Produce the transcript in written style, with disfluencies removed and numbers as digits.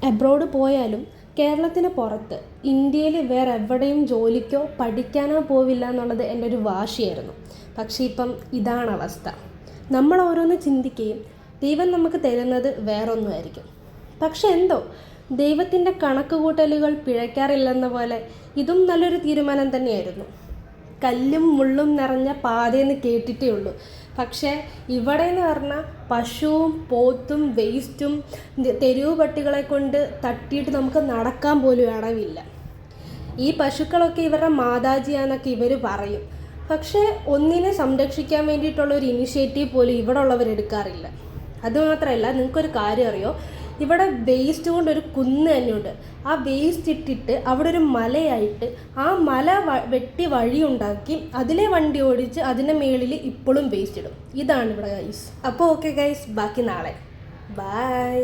Abroad പോയാലും കേരളത്തിന് പുറത്ത് ഇന്ത്യയിൽ വേറെ എവിടെയും ജോലിക്കോ പഠിക്കാനോ പോവില്ല എന്നുള്ളത് എൻ്റെ ഒരു വാശിയായിരുന്നു. പക്ഷേ ഇപ്പം ഇതാണ് അവസ്ഥ. നമ്മൾ ഓരോന്ന് ചിന്തിക്കുകയും ദൈവം നമുക്ക് തരുന്നത് വേറൊന്നുമായിരിക്കും. പക്ഷെ എന്തോ ദൈവത്തിൻ്റെ കണക്ക് കൂട്ടലുകൾ പിഴയ്ക്കാറില്ലെന്ന പോലെ ഇതും നല്ലൊരു തീരുമാനം തന്നെയായിരുന്നു. കല്ലും മുള്ളും നിറഞ്ഞ പാതയെന്ന് കേട്ടിട്ടേ ഉള്ളൂ. പക്ഷേ ഇവിടെ എന്ന് പറഞ്ഞാൽ പശുവും പോത്തും വേസ്റ്റും തെരുവ് പട്ടികളെ കൊണ്ട് തട്ടിയിട്ട് നമുക്ക് നടക്കാൻ പോലും ഇടവില്ല. ഈ പശുക്കളൊക്കെ ഇവരുടെ മാതാജിയാന്നൊക്കെ ഇവർ പറയും. പക്ഷേ ഒന്നിനെ സംരക്ഷിക്കാൻ വേണ്ടിയിട്ടുള്ള ഒരു ഇനിഷ്യേറ്റീവ് പോലും ഇവിടെ ഉള്ളവർ എടുക്കാറില്ല. അതുമാത്രമല്ല, നിങ്ങൾക്കൊരു കാര്യം അറിയോ, ഇവിടെ വേസ്റ്റ് കൊണ്ടൊരു കുന്ന് തന്നെയുണ്ട്. ആ വേസ്റ്റ് ഇട്ടിട്ട് അവിടെ ഒരു മലയായിട്ട് ആ മല വെട്ടി വഴിയുണ്ടാക്കി അതിലെ വണ്ടി ഓടിച്ച് അതിൻ്റെ മേളിൽ ഇപ്പോഴും വേസ്റ്റ് ഇടും. ഇതാണ് ഇവിടെ ഗൈസ്. അപ്പോൾ ഓക്കെ ഗൈസ്, ബാക്കി നാളെ. ബൈ.